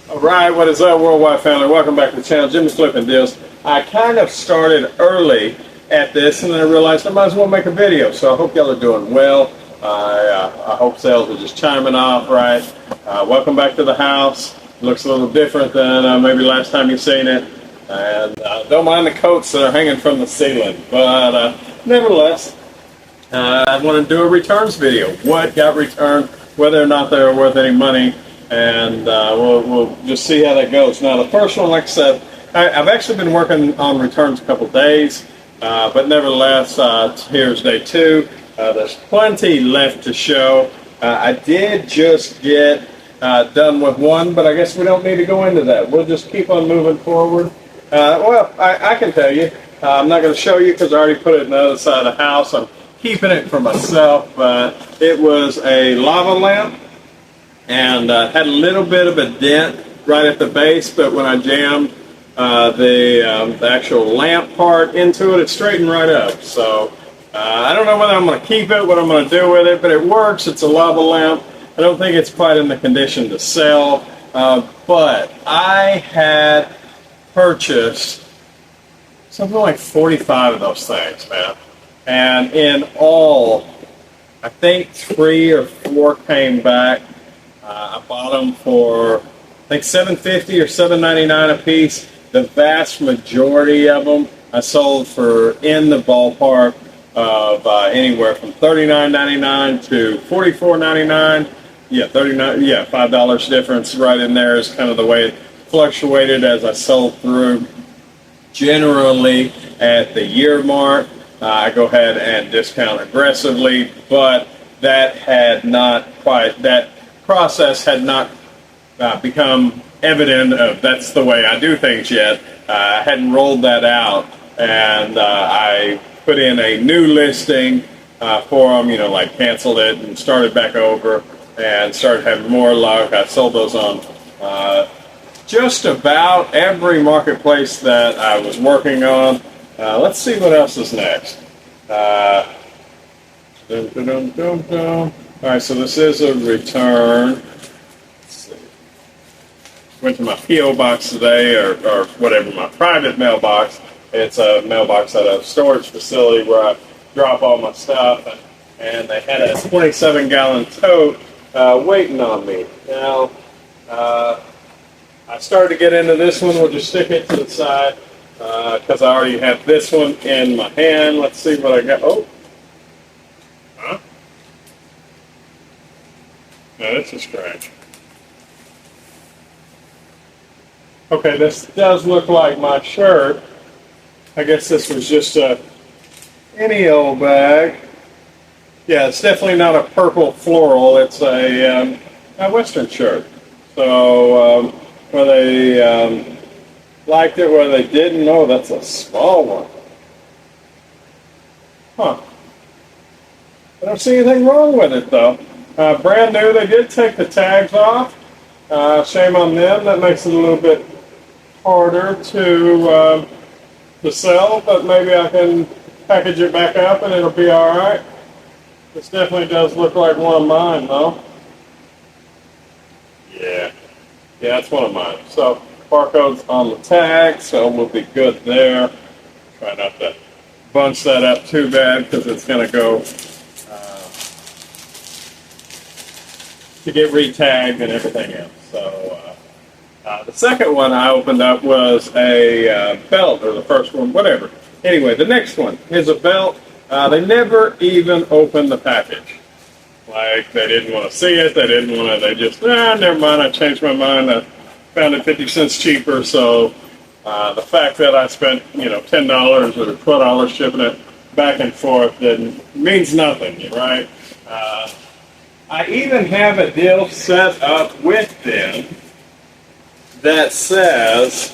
Alright, what is up, Worldwide family? Welcome back to the channel, Jimmy's Flipping Deals. I kind of started early at this and then I realized I might as well make a video, so I hope y'all are doing well. I hope sales are just chiming off right. Welcome back to the house. Looks a little different than maybe last time you've seen it. And don't mind the coats that are hanging from the ceiling, but nevertheless, I want to do a returns video. What got returned, whether or not they were worth any money, and we'll just see how that goes. Now, the first one, like I said, I've actually been working on returns a couple days, but nevertheless, here's day 2. There's plenty left to show. I did just get done with one, but I guess we don't need to go into that. We'll just keep on moving forward. Well, I can tell you. I'm not going to show you because I already put it on the other side of the house. I'm keeping it for myself, but it was a lava lamp. And had a little bit of a dent right at the base, but when I jammed the actual lamp part into it, it straightened right up. So I don't know whether I'm going to keep it, what I'm going to do with it, but it works. It's a lava lamp. I don't think it's quite in the condition to sell, but I had purchased something like 45 of those things, man. And in all, I think 3 or 4 came back. I bought them for, I think, $7.50 or $7.99 a piece. The vast majority of them I sold for in the ballpark of anywhere from $39.99 to $44.99. Yeah, $39. Yeah, $5 difference right in there is kind of the way it fluctuated as I sold through. Generally, at the year mark, I go ahead and discount aggressively, but that had not quite that. Process had not become evident of that's the way I do things yet. I hadn't rolled that out, and I put in a new listing for them, like canceled it and started back over and started having more luck. I sold those on just about every marketplace that I was working on. Let's see what else is next. All right, so this is a return. Let's see. Went to my P.O. box today, or whatever, my private mailbox. It's a mailbox at a storage facility where I drop all my stuff, and they had a 27-gallon tote waiting on me. Now, I started to get into this one. We'll just stick it to the side because I already have this one in my hand. Let's see what I got. Oh. No, that's a scratch. Okay, this does look like my shirt. I guess this was just any old bag. Yeah, it's definitely not a purple floral. It's a Western shirt. So where they liked it, where they didn't. Oh, that's a small one. Huh. I don't see anything wrong with it, though. Brand new, they did take the tags off. Shame on them. That makes it a little bit harder to sell, but maybe I can package it back up and it'll be all right. This definitely does look like one of mine, though. Yeah, it's one of mine. So barcode's on the tag, so we'll be good there. Try not to bunch that up too bad because it's going to go to get re-tagged and everything else. So the second one I opened up was a belt, or the first one, whatever. Anyway, the next one is a belt. They never even opened the package. Like, they didn't want to see it, they didn't want to, they just, never mind, I changed my mind, I found it 50 cents cheaper, so the fact that I spent, $10 or $12 shipping it back and forth means nothing, right? I even have a deal set up with them that says,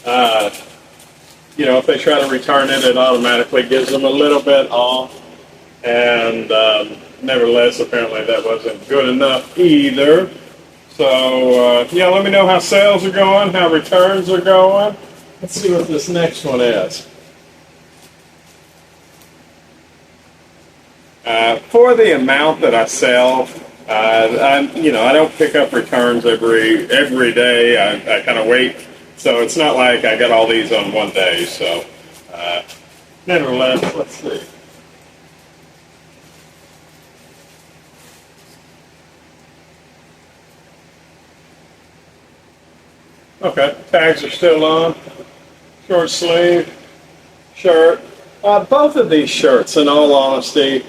if they try to return it, it automatically gives them a little bit off. And nevertheless, apparently that wasn't good enough either. So, let me know how sales are going, how returns are going. Let's see what this next one is. For the amount that I sell, I don't pick up returns every day. I kind of wait, so it's not like I got all these on one day. So, nevertheless, let's see. Okay, tags are still on. Short sleeve shirt. Both of these shirts, in all honesty,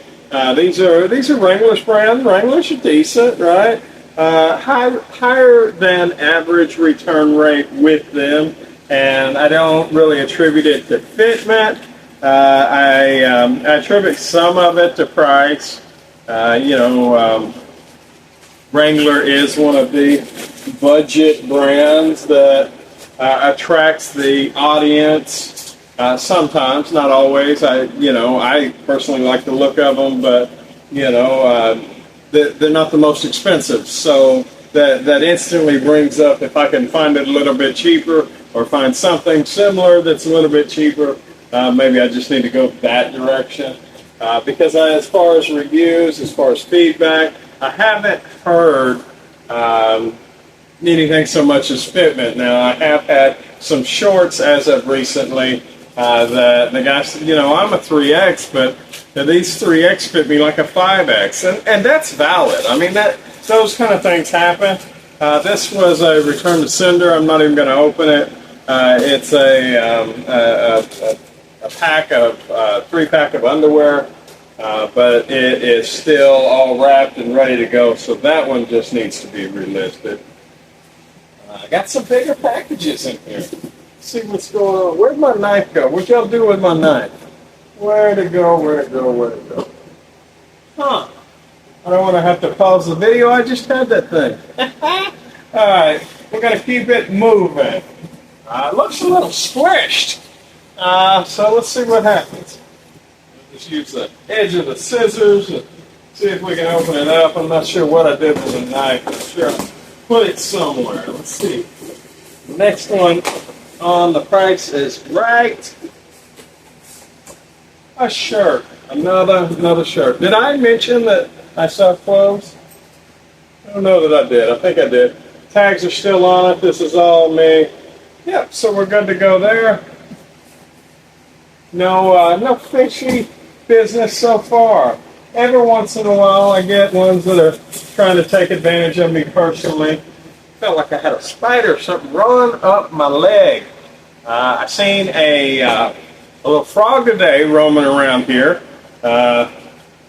these are Wrangler's brand. Wranglers are decent, right? Higher than average return rate with them, and I don't really attribute it to fitment. I attribute some of it to price. Wrangler is one of the budget brands that attracts the audience. Sometimes, not always. I personally like the look of them, but they're not the most expensive. So that instantly brings up, if I can find it a little bit cheaper or find something similar that's a little bit cheaper, maybe I just need to go that direction. Because as far as reviews, as far as feedback, I haven't heard anything so much as fitment. Now, I have had some shorts as of recently that the guy said, I'm a 3X, but these 3X fit me like a 5X. And that's valid. I mean, those kind of things happen. This was a return to sender. I'm not even going to open it. It's a pack of 3-pack of underwear. But it is still all wrapped and ready to go, so that one just needs to be relisted. I got some bigger packages in here. Let's see what's going on. Where'd my knife go? What y'all do with my knife? Where'd it go? Huh. I don't want to have to pause the video. I just had that thing. All right. We're going to keep it moving. It looks a little squished. So let's see what happens. Just use the edge of the scissors and see if we can open it up. I'm not sure what I did with the knife. I'm sure I put it somewhere. Let's see. The next one on the price is right. A shirt. Another shirt. Did I mention that I saw clothes? I don't know that I did. I think I did. Tags are still on it. This is all me. Yep, so we're good to go there. No fishy business so far. Every once in a while I get ones that are trying to take advantage of me personally. Felt like I had a spider or something run up my leg. I seen a little frog today roaming around here.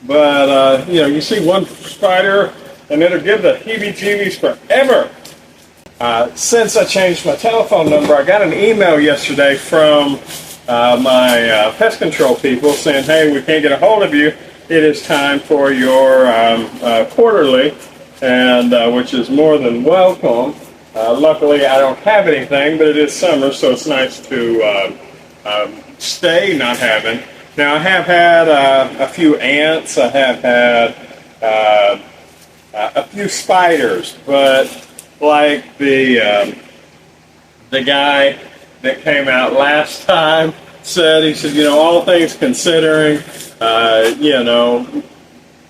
You see one spider and it'll give the heebie-jeebies forever. Since I changed my telephone number, I got an email yesterday from my pest control people saying, hey, we can't get a hold of you. It is time for your quarterly, and which is more than welcome. Luckily, I don't have anything, but it is summer, so it's nice to stay not having. Now, I have had a few ants. I have had a few spiders, but like the guy that came out last time said, he said, all things considering,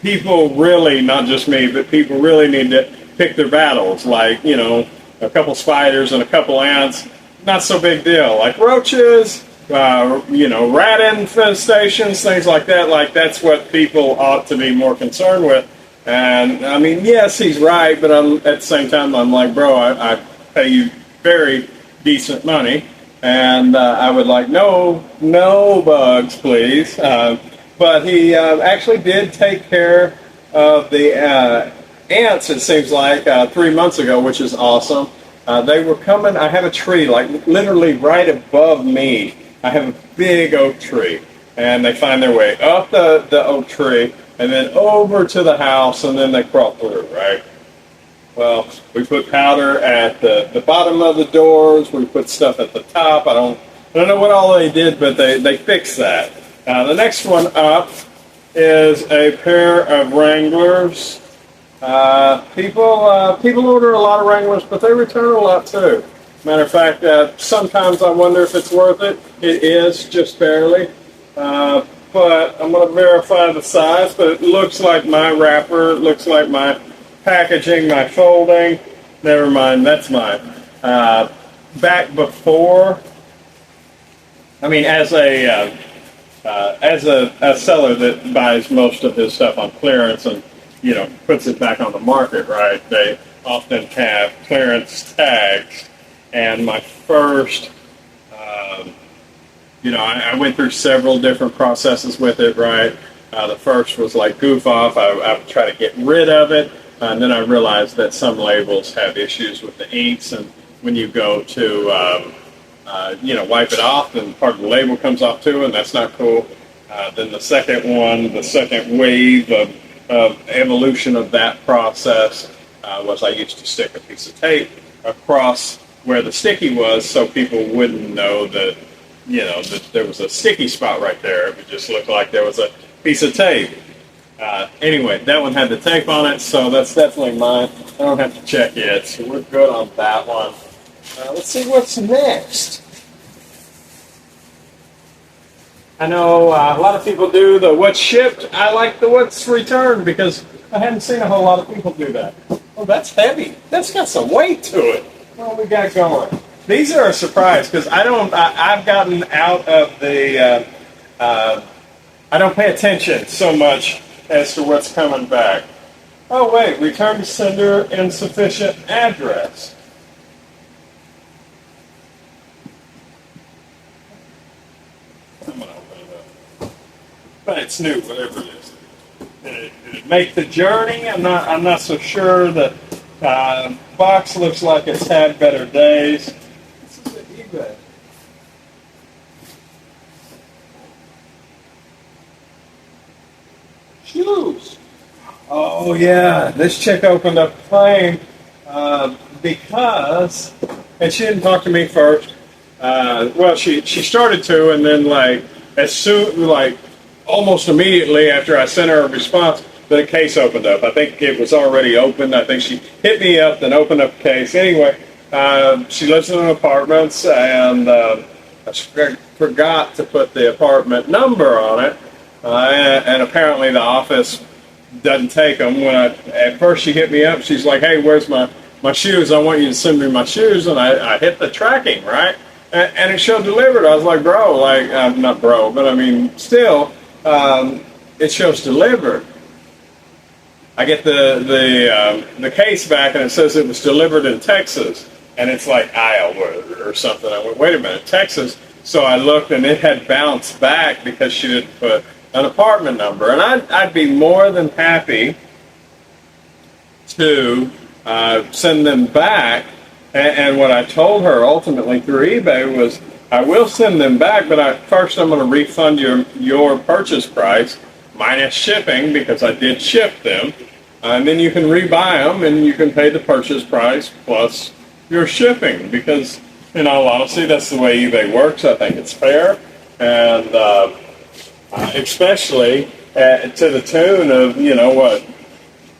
people really, not just me, but people really need to pick their battles. Like, a couple spiders and a couple ants, not so big deal. Like roaches, rat infestations, things like that. Like, that's what people ought to be more concerned with. And, I mean, yes, he's right, but at the same time, I'm like, bro, I pay you very decent money. And I would like, no bugs, please. But he actually did take care of the ants, it seems like, 3 months ago, which is awesome. They were coming. I have a tree, like literally right above me. I have a big oak tree. And they find their way up the oak tree and then over to the house, and then they crawl through, right? Well, we put powder at the bottom of the doors. We put stuff at the top. I don't know what all they did, but they fixed that. The next one up is a pair of Wranglers. People order a lot of Wranglers, but they return a lot too. Matter of fact, sometimes I wonder if it's worth it. It is, just barely. But I'm going to verify the size, but it looks like my wrapper. It looks like my packaging, my folding. Never mind, that's mine. Back before, I mean, as a seller that buys most of his stuff on clearance and puts it back on the market, right? They often have clearance tags, and my first, I went through several different processes with it, right? The first was like goof off. I would try to get rid of it, and then I realized that some labels have issues with the inks, and when you go to wipe it off, then part of the label comes off too, and that's not cool. Then the second wave of evolution of that process was I used to stick a piece of tape across where the sticky was, so people wouldn't know that that there was a sticky spot right there. It would just look like there was a piece of tape. Anyway, that one had the tape on it, so that's definitely mine. I don't have to check yet, so we're good on that one. Let's see what's next. I know a lot of people do the what's shipped. I like the what's returned because I hadn't seen a whole lot of people do that. Oh, that's heavy. That's got some weight to it. What we got going? These are a surprise because I've gotten out of the. I don't pay attention so much as to what's coming back. Oh wait, return to sender insufficient address. I'm gonna open it up. But it's new, whatever it is. Did it make the journey? I'm not so sure. The box looks like it's had better days. This is at eBay. Shoes. Oh yeah, this chick opened up a claim because, and she didn't talk to me first. Well, she started to, and then almost immediately after I sent her a response, the case opened up. I think it was already open. I think she hit me up, then opened up the case. Anyway, she lives in an apartment, and I forgot to put the apartment number on it. And apparently the office doesn't take them. At first she hit me up, she's like, "Hey, where's my shoes? I want you to send me my shoes." And I hit the tracking, right? And it showed delivered. I was like, bro, not bro, but I mean, still, it shows delivered. I get the case back, and it says it was delivered in Texas, and it's like Iowa or something. I went, wait a minute, Texas. So I looked, and it had bounced back because she didn't put an apartment number. And I'd be more than happy to send them back. And what I told her ultimately through eBay was, I will send them back, but first I'm going to refund your purchase price minus shipping, because I did ship them. And then you can rebuy them, and you can pay the purchase price plus your shipping, because in all honesty, that's the way eBay works. I think it's fair, and especially to the tune of,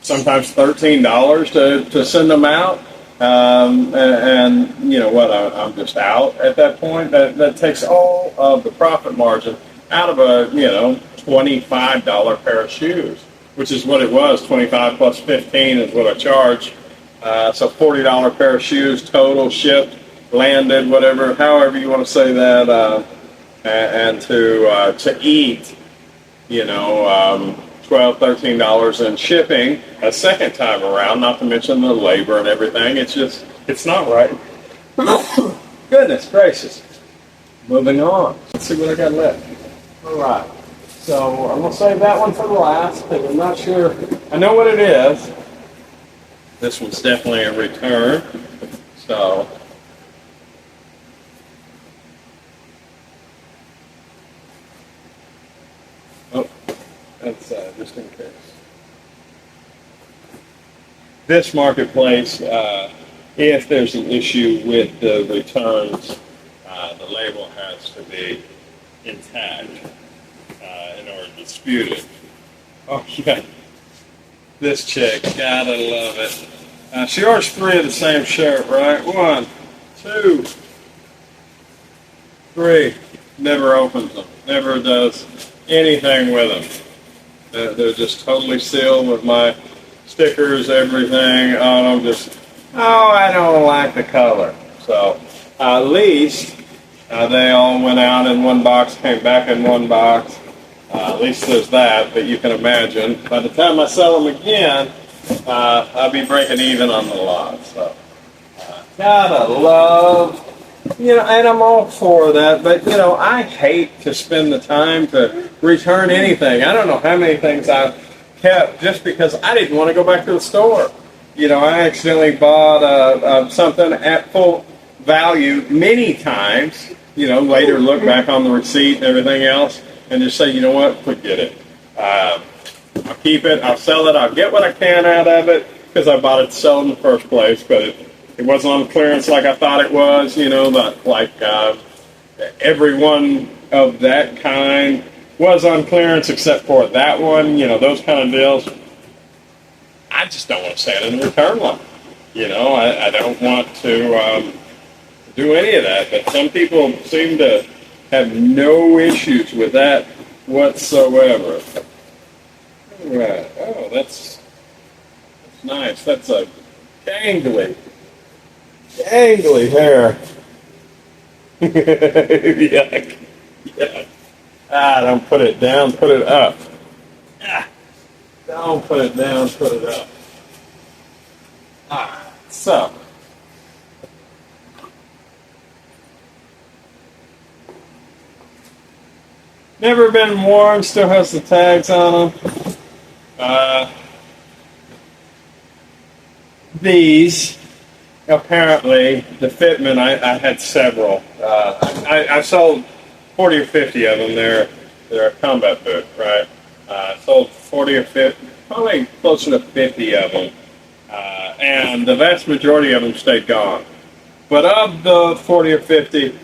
sometimes $13 to send them out. And you know what, I'm just out at that point. That takes all of the profit margin out of a $25 pair of shoes, which is what it was. 25 plus 15 is what I charge. So $40 pair of shoes total, shipped, landed, whatever, however you want to say that, and to eat, $12, $13 in shipping a second time around, not to mention the labor and everything. It's not right. Goodness gracious. Moving on. Let's see what I got left. All right. So I'm going to save that one for the last, because I'm not sure. I know what it is. This one's definitely a return. So that's just in case. This marketplace, if there's an issue with the returns, the label has to be intact in order to dispute it. Oh yeah, this chick, gotta love it. She orders 3 of the same shirt, right? 1, 2, 3. Never opens them. Never does anything with them. They're just totally sealed with my stickers, everything on them. Just, oh, I don't like the color. So at least they all went out in one box, came back in one box. At least there's that, but you can imagine by the time I sell them again, I'll be breaking even on the lot. So gotta love, and I'm all for that, but I hate to spend the time to return anything. I don't know how many things I've kept just because I didn't want to go back to the store. I accidentally bought something at full value many times, later look back on the receipt and everything else and just say, you know what, forget it. I'll keep it, I'll sell it, I'll get what I can out of it because I bought it to sell in the first place, but it wasn't on clearance like I thought it was, but like every one of that kind was on clearance except for that one, those kind of deals. I just don't want to send in the return one. I don't want to do any of that, but some people seem to have no issues with that whatsoever. Right. Oh, that's nice. That's a gangly hair. Yuck. Yuck. Don't put it down, put it up. Don't put it down, put it up. Alright, so. Never been worn, still has the tags on them. These, apparently, the fitment, I had several. I sold 40 or 50 of them. They're a combat boot, right? Sold 40 or 50, probably closer to 50 of them. And the vast majority of them stayed gone. But of the 40 or 50,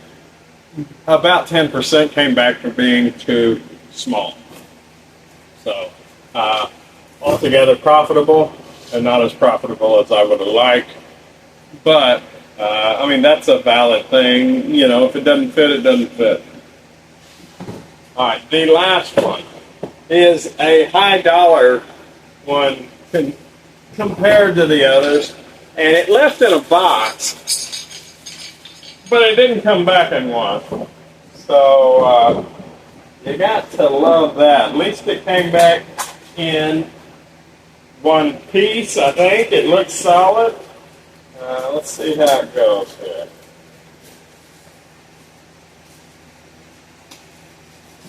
about 10% came back for being too small. So, altogether profitable, and not as profitable as I would have liked. But, that's a valid thing. If it doesn't fit, it doesn't fit. Alright, the last one is a high dollar one compared to the others. And it left in a box, but it didn't come back in one. So, you got to love that. At least it came back in one piece, I think. It looks solid. Let's see how it goes here.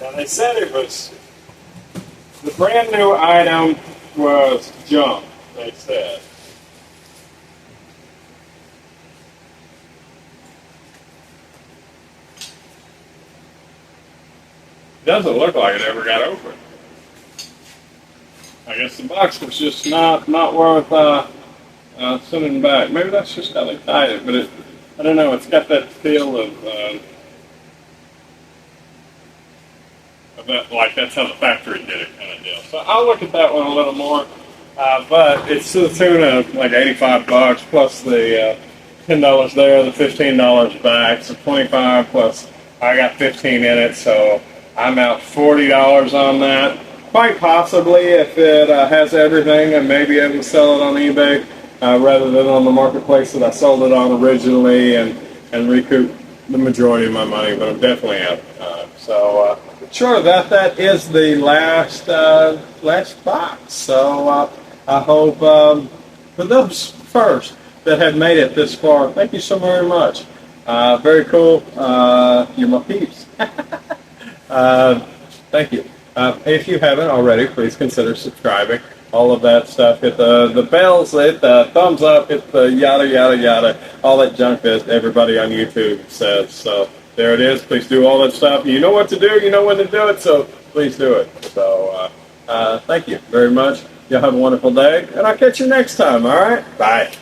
Now, they said the brand new item was junk, they said. Doesn't look like it ever got open. I guess the box was just not worth sending back. Maybe that's just how they tied it, but I don't know. It's got that feel of that, like that's how the factory did it kind of deal. So I'll look at that one a little more. But it's to the tune of like $85 plus the $10 there, the $15 back, so $25 plus I got 15 in it, so I'm out $40 on that. Quite possibly, if it has everything, I may be able to sell it on eBay rather than on the marketplace that I sold it on originally and recoup the majority of my money, but I'm definitely out of time. So, sure, that is the last box. So, I hope for those first that have made it this far, thank you so very much. Very cool. You're my peeps. Thank you. If you haven't already, please consider subscribing. All of that stuff. Hit the bells, hit the thumbs up, hit the yada, yada, yada. All that junk that everybody on YouTube says. So there it is. Please do all that stuff. You know what to do. You know when to do it. So please do it. So thank you very much. Y'all have a wonderful day. And I'll catch you next time. All right? Bye.